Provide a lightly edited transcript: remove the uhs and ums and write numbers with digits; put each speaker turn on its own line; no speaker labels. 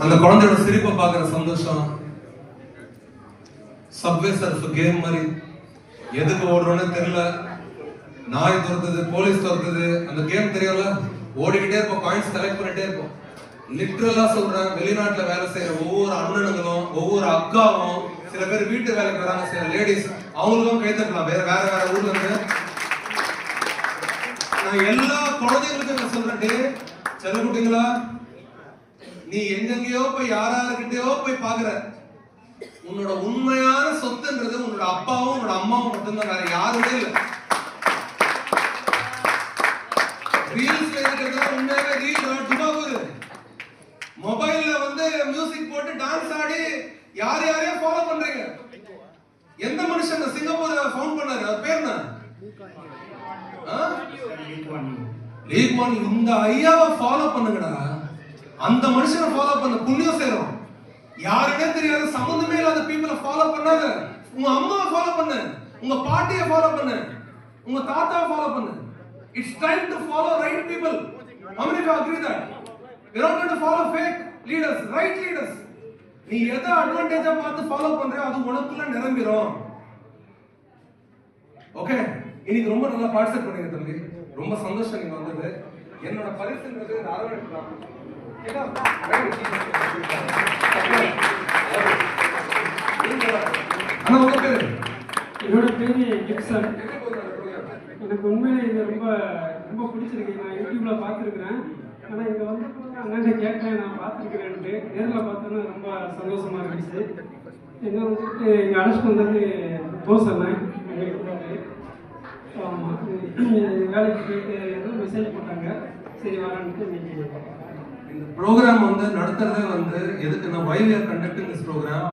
அந்த குழந்தையோட சிரிப்பை பார்க்குற சந்தோஷம், சப்வே சர்ஃப் கேம் மாதிரி எதுக்கு ஓடுறோன்னு தெரியல, நாய் துரத்துது, போலீஸ் துரத்துது, அந்த கேம் தெரியல, ஓடிக்கிட்டே இருப்போம், பாயிண்ட்ஸ் கலெக்ட் பண்ணிட்டே இருப்போம். லிட்டரலா சொல்றேன், வெளிநாட்டுல வேலை செய்யற ஒவ்வொரு அண்ணனுங்களும் ஒவ்வொரு அக்காவும், சில பேர் வீட்டு வேலைக்கு வராங்க, சில லேடிஸ், அவங்களுக்கும் கை தட்டலாம். வேற வேற வேற ஊர்ல இருந்து நான் எல்லா குழந்தைங்களுக்கும் நான் சொல்றேன், செல்லக்குட்டிங்களா, நீ எங்கெங்கயோ போய் யாராருக்கிட்டயோ போய் பாக்குற, உன்னோட உண்மையான சொத்துன்றது உன்னோட அப்பாவும் உன்னோட அம்மாவும் மட்டும்தான், வேற யாருமே இல்லை. ரீல்ஸ்ல இருக்கிறது உண்மையாவே ரீல் துபாகூர். மொபைல்ல வந்து மியூசிக் போட்டு டான்ஸ் ஆடி யார் யாரையோ ஃபாலோ பண்றீங்க. எந்த மனுஷன் சிங்கப்பூர் ஃபவுண்ட் பண்ணாரு, அவர் பேர் என்ன? லீக்வான். இந்த ஐயாவை ஃபாலோ பண்ணுங்கடா, அந்த மனுஷனை ஃபாலோ பண்ண புண்ணியம் சேரும். யாருன்னே தெரியாத சம்பந்தமே இல்லாத பீப்புளை ஃபாலோ பண்ணாத. உங்க அம்மாவை ஃபாலோ பண்ணு, உங்க பாட்டியை ஃபாலோ பண்ணு, உங்க தாத்தாவை ஃபாலோ பண்ணு. It's time to follow right people. How many of you agree that? We're not going to follow fake leaders, right leaders. நீ எதை அட்வான்டேஜா பார்த்து ஃபாலோ பண்றியோ அது உனக்குள்ள நிரம்பிரும். ஓகே, இன்னைக்கு ரொம்ப நல்லா பார்ட்டிசிபேட் பண்ணீங்க தம்பி, ரொம்ப சந்தோஷம் நீங்க வந்தது. என்னோட பரிசுன்றது இந்த அரவணைக்கலாம். அண்ணா உங்க பேரு?
என்னோட பேரு கிப்சன். எனக்கு உண்மையிலே இது ரொம்ப ரொம்ப பிடிச்சிருக்கு. நான் யூடியூப்ல பார்த்துருக்குறேன், ஆனால் இங்கே வந்து அண்ணாண்ட கேட்டேன், நான் பார்த்துருக்குறேன்ட்டு. நேரில் பார்த்தோன்னா ரொம்ப சந்தோஷமாக இருந்துச்சு. என்ன வந்துட்டு இங்கே அழைச்சிட்டு வந்தது போஸ் அண்ணன் எங்களுக்கு. ஆமாம், வேலைக்கு போயிட்டு மெசேஜ் போட்டாங்க, சரி வரான்ட்டு இன்னைக்கு
இந்த ப்ரோக்ராம் வந்து நடத்துறதே வந்து எதுக்குன்னா, why we are conducting this program